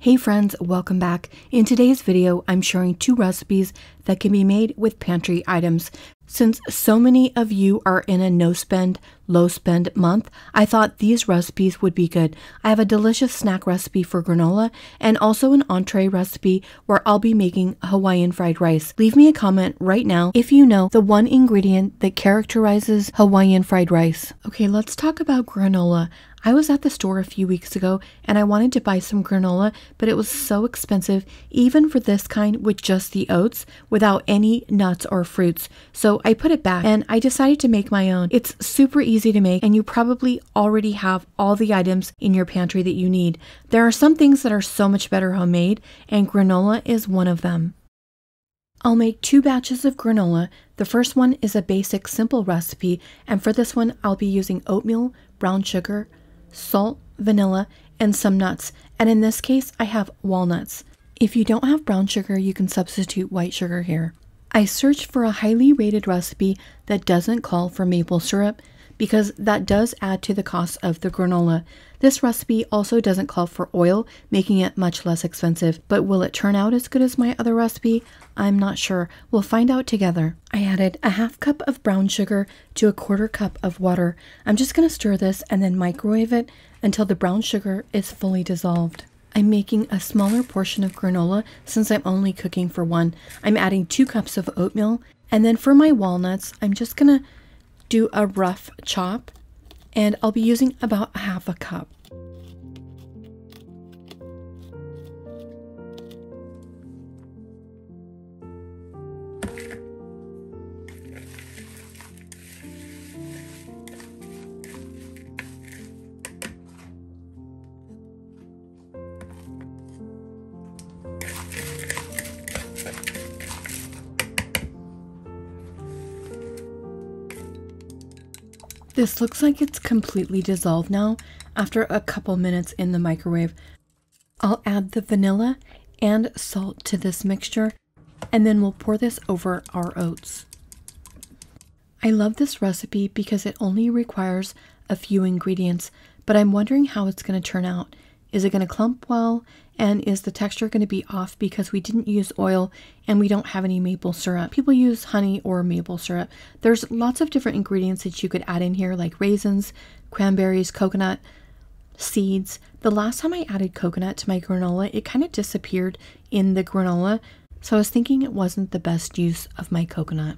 Hey friends, welcome back. In today's video, I'm sharing 2 recipes that can be made with pantry items. Since so many of you are in a no-spend, low-spend month, I thought these recipes would be good. I have a delicious snack recipe for granola and also an entree recipe where I'll be making Hawaiian fried rice. Leave me a comment right now if you know the one ingredient that characterizes Hawaiian fried rice. Okay, let's talk about granola. I was at the store a few weeks ago and I wanted to buy some granola, but it was so expensive, even for this kind with just the oats, without any nuts or fruits. So I put it back and I decided to make my own. It's super easy to make and you probably already have all the items in your pantry that you need. There are some things that are so much better homemade, and granola is one of them. I'll make 2 batches of granola. The first one is a basic simple recipe, and for this one I'll be using oatmeal, brown sugar, salt, vanilla, and some nuts, and in this case I have walnuts. If you don't have brown sugar, you can substitute white sugar here. I searched for a highly rated recipe that doesn't call for maple syrup because that does add to the cost of the granola. This recipe also doesn't call for oil, making it much less expensive, but will it turn out as good as my other recipe? I'm not sure. We'll find out together. I added a half cup of brown sugar to a 1/4 cup of water. I'm just going to stir this and then microwave it until the brown sugar is fully dissolved. I'm making a smaller portion of granola since I'm only cooking for 1. I'm adding 2 cups of oatmeal, and then for my walnuts, I'm just going to do a rough chop, and I'll be using about 1/2 cup. This looks like it's completely dissolved now after a couple minutes in the microwave. I'll add the vanilla and salt to this mixture, and then we'll pour this over our oats. I love this recipe because it only requires a few ingredients, but I'm wondering how it's going to turn out. Is it going to clump well? And is the texture going to be off because we didn't use oil and we don't have any maple syrup? People use honey or maple syrup. There's lots of different ingredients that you could add in here, like raisins, cranberries, coconut, seeds. The last time I added coconut to my granola, it kind of disappeared in the granola, so I was thinking it wasn't the best use of my coconut.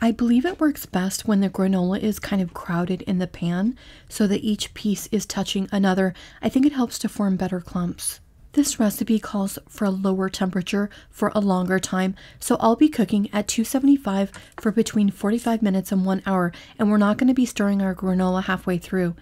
I believe it works best when the granola is kind of crowded in the pan so that each piece is touching another. I think it helps to form better clumps. This recipe calls for a lower temperature for a longer time, so I'll be cooking at 275 for between 45 minutes and 1 hour, and we're not going to be stirring our granola halfway through.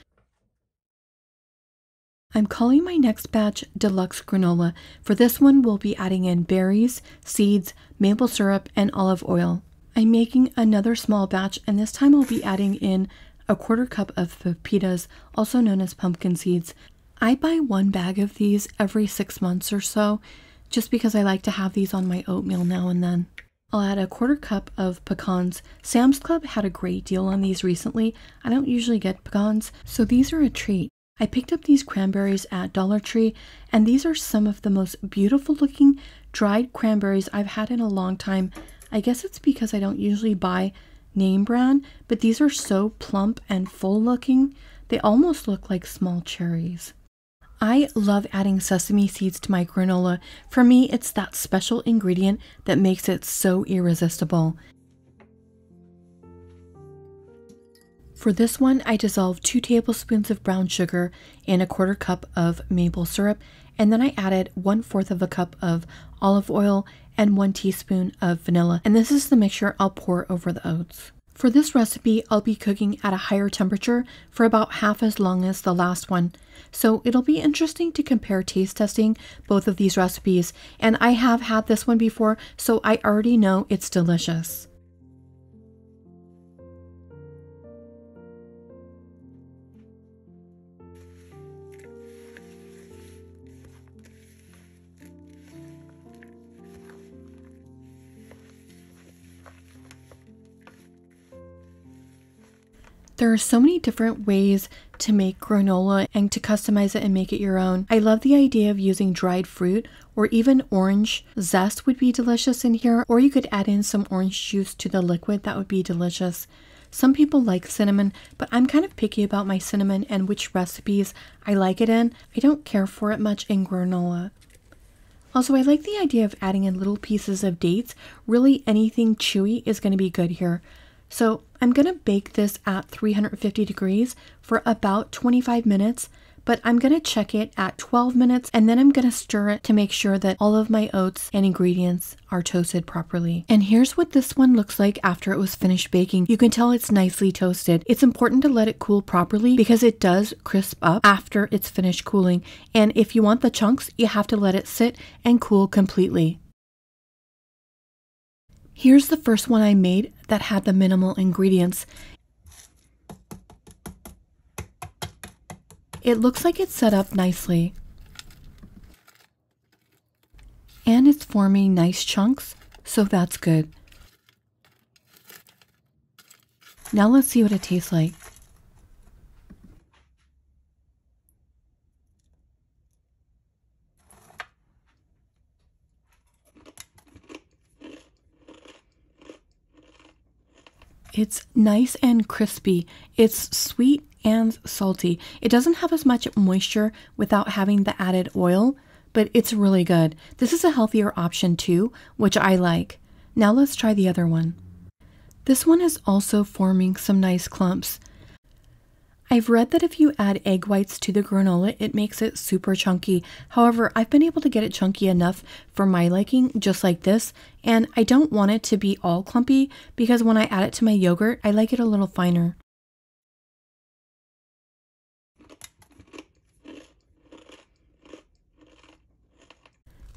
I'm calling my next batch deluxe granola. For this one, we'll be adding in berries, seeds, maple syrup, and olive oil. I'm making another small batch, and this time I'll be adding in a 1/4 cup of pepitas, also known as pumpkin seeds. I buy 1 bag of these every 6 months or so, just because I like to have these on my oatmeal now and then. I'll add a 1/4 cup of pecans. Sam's Club had a great deal on these recently. I don't usually get pecans, so these are a treat. I picked up these cranberries at Dollar Tree, and these are some of the most beautiful looking dried cranberries I've had in a long time. I guess it's because I don't usually buy name brand, but these are so plump and full looking. They almost look like small cherries. I love adding sesame seeds to my granola. For me, it's that special ingredient that makes it so irresistible. For this one, I dissolved 2 tablespoons of brown sugar in a 1/4 cup of maple syrup, and then I added 1/4 cup of olive oil and 1 teaspoon of vanilla, and this is the mixture I'll pour over the oats. For this recipe, I'll be cooking at a higher temperature for about half as long as the last one, so it'll be interesting to compare taste testing both of these recipes, and I have had this one before, so I already know it's delicious. There are so many different ways to make granola and to customize it and make it your own. I love the idea of using dried fruit, or even orange zest would be delicious in here, or you could add in some orange juice to the liquid. That would be delicious. Some people like cinnamon, but I'm kind of picky about my cinnamon and which recipes I like it in. I don't care for it much in granola. Also, I like the idea of adding in little pieces of dates. Really, anything chewy is going to be good here. So I'm going to bake this at 350 degrees for about 25 minutes, but I'm going to check it at 12 minutes, and then I'm going to stir it to make sure that all of my oats and ingredients are toasted properly. And here's what this one looks like after it was finished baking. You can tell it's nicely toasted. It's important to let it cool properly because it does crisp up after it's finished cooling. And if you want the chunks, you have to let it sit and cool completely. Here's the first one I made that had the minimal ingredients. It looks like it's set up nicely. And it's forming nice chunks, so that's good. Now let's see what it tastes like. It's nice and crispy. It's sweet and salty. It doesn't have as much moisture without having the added oil, but it's really good. This is a healthier option too, which I like. Now let's try the other one. This one is also forming some nice clumps. I've read that if you add egg whites to the granola, it makes it super chunky. However, I've been able to get it chunky enough for my liking, just like this, and I don't want it to be all clumpy because when I add it to my yogurt, I like it a little finer.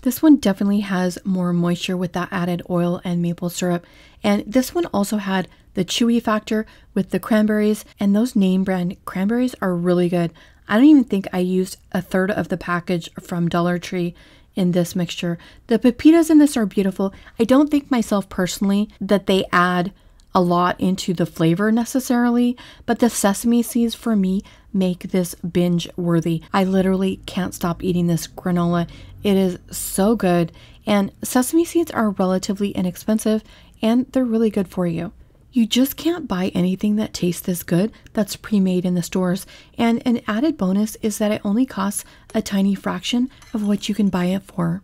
This one definitely has more moisture with that added oil and maple syrup. And this one also had the chewy factor with the cranberries, and those name brand cranberries are really good. I don't even think I used a third of the package from Dollar Tree in this mixture. The pepitas in this are beautiful. I don't think myself personally that they add a lot into the flavor necessarily, but the sesame seeds for me make this binge worthy. I literally can't stop eating this granola. It is so good, and sesame seeds are relatively inexpensive and they're really good for you. You just can't buy anything that tastes this good that's pre-made in the stores, and an added bonus is that it only costs a tiny fraction of what you can buy it for.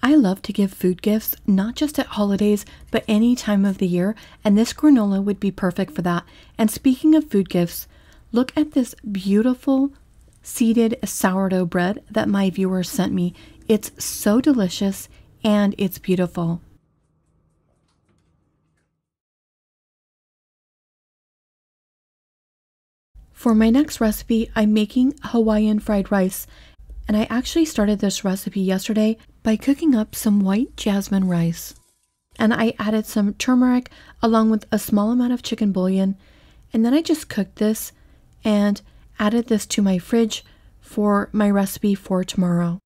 I love to give food gifts, not just at holidays, but any time of the year, and this granola would be perfect for that. And speaking of food gifts, look at this beautiful seeded sourdough bread that my viewers sent me. It's so delicious and it's beautiful. For my next recipe, I'm making Hawaiian fried rice, and I actually started this recipe yesterday by cooking up some white jasmine rice. And I added some turmeric along with a small amount of chicken bouillon, and then I just cooked this and added this to my fridge for my recipe for tomorrow.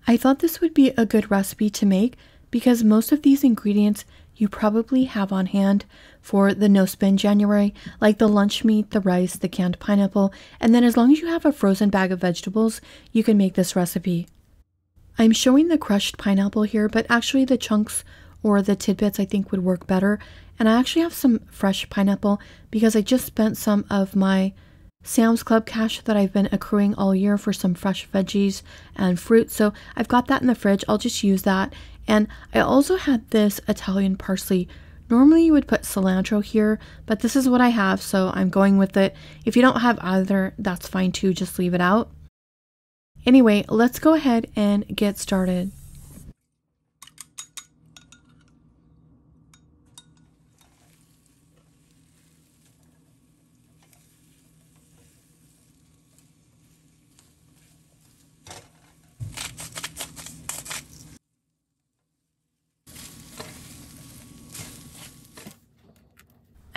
I thought this would be a good recipe to make because most of these ingredients you probably have on hand for the no spend January, like the lunch meat, the rice, the canned pineapple, and then as long as you have a frozen bag of vegetables, you can make this recipe. I'm showing the crushed pineapple here, but actually the chunks or the tidbits I think would work better. And I actually have some fresh pineapple because I just spent some of my Sam's Club cash that I've been accruing all year for some fresh veggies and fruit. So I've got that in the fridge. I'll just use that. And I also had this Italian parsley. Normally you would put cilantro here, but this is what I have, so I'm going with it. If you don't have either, that's fine too. Just leave it out. Anyway, let's go ahead and get started.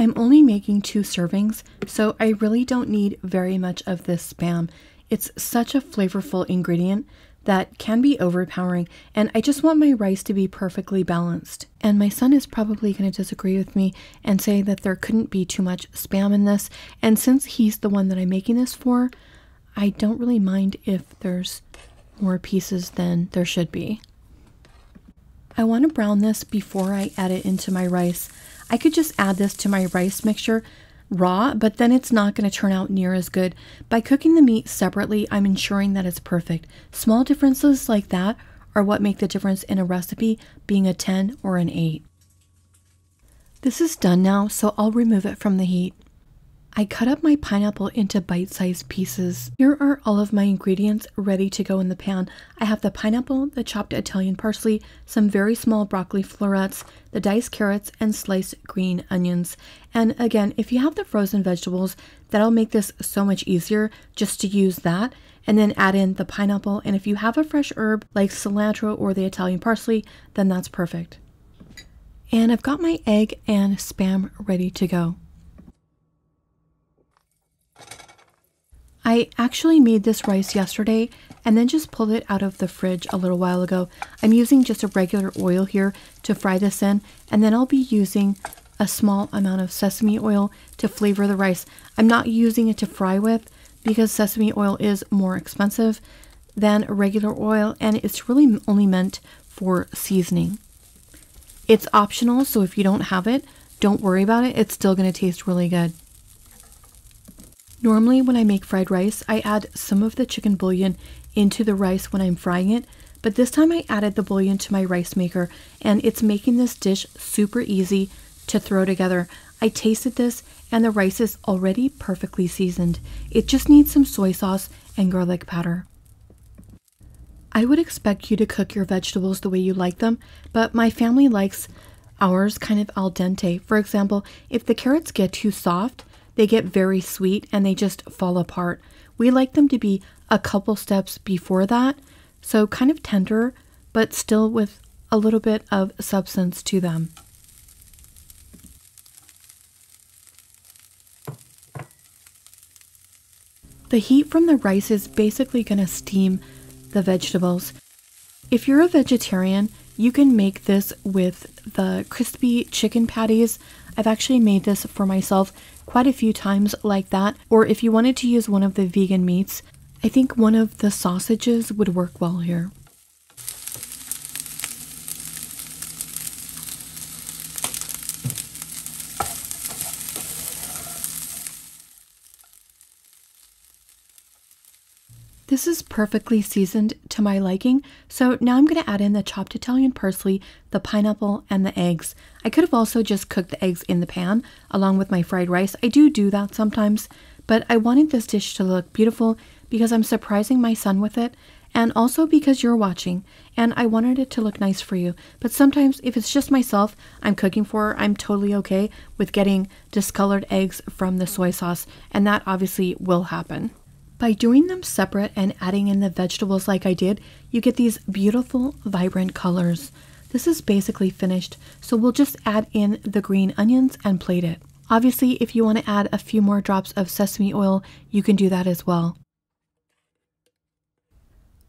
I'm only making 2 servings, so I really don't need very much of this Spam. It's such a flavorful ingredient, that can be overpowering, and I just want my rice to be perfectly balanced. And my son is probably going to disagree with me and say that there couldn't be too much Spam in this, and since he's the one that I'm making this for, I don't really mind if there's more pieces than there should be. I want to brown this before I add it into my rice. I could just add this to my rice mixture raw, but then it's not going to turn out near as good. By cooking the meat separately, I'm ensuring that it's perfect. Small differences like that are what make the difference in a recipe being a 10 or an 8. This is done now, so I'll remove it from the heat. I cut up my pineapple into bite-sized pieces. Here are all of my ingredients ready to go in the pan. I have the pineapple, the chopped Italian parsley, some very small broccoli florets, the diced carrots, and sliced green onions. And again, if you have the frozen vegetables, that'll make this so much easier just to use that and then add in the pineapple. And if you have a fresh herb like cilantro or the Italian parsley, then that's perfect. And I've got my egg and Spam ready to go. I actually made this rice yesterday and then just pulled it out of the fridge a little while ago. I'm using just a regular oil here to fry this in, and then I'll be using a small amount of sesame oil to flavor the rice. I'm not using it to fry with because sesame oil is more expensive than regular oil, and it's really only meant for seasoning. It's optional, so if you don't have it, don't worry about it. It's still going to taste really good. Normally when I make fried rice, I add some of the chicken bouillon into the rice when I'm frying it, but this time I added the bouillon to my rice maker, and it's making this dish super easy to throw together. I tasted this and the rice is already perfectly seasoned. It just needs some soy sauce and garlic powder. I would expect you to cook your vegetables the way you like them, but my family likes ours kind of al dente. For example, if the carrots get too soft, they get very sweet and they just fall apart. We like them to be a couple steps before that, so kind of tender, but still with a little bit of substance to them. The heat from the rice is basically going to steam the vegetables. If you're a vegetarian, you can make this with the crispy chicken patties. I've actually made this for myself quite a few times like that, or if you wanted to use one of the vegan meats, I think one of the sausages would work well here. This is perfectly seasoned to my liking, so now I'm going to add in the chopped Italian parsley, the pineapple, and the eggs. I could have also just cooked the eggs in the pan along with my fried rice. I do that sometimes, but I wanted this dish to look beautiful because I'm surprising my son with it, and also because you're watching, and I wanted it to look nice for you. But sometimes if it's just myself I'm cooking for, I'm totally okay with getting discolored eggs from the soy sauce, and that obviously will happen. By doing them separate and adding in the vegetables like I did, you get these beautiful, vibrant colors. This is basically finished, so we'll just add in the green onions and plate it. Obviously, if you want to add a few more drops of sesame oil, you can do that as well.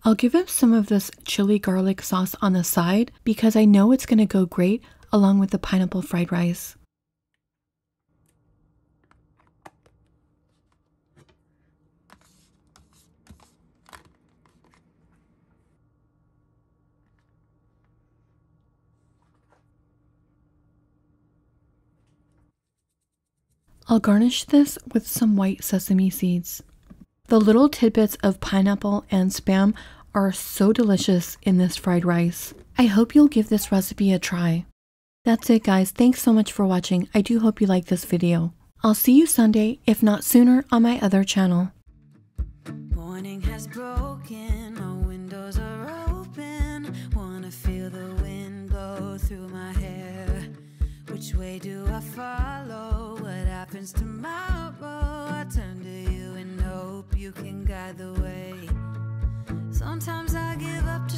I'll give him some of this chili garlic sauce on the side because I know it's going to go great along with the pineapple fried rice. I'll garnish this with some white sesame seeds. The little tidbits of pineapple and Spam are so delicious in this fried rice. I hope you'll give this recipe a try. That's it guys, thanks so much for watching. I do hope you like this video. I'll see you Sunday, if not sooner, on my other channel. Morning has broken, my windows are open. Wanna feel the wind blow through my hair. Which way do I follow? What happens tomorrow? I turn to you and hope you can guide the way. Sometimes I give up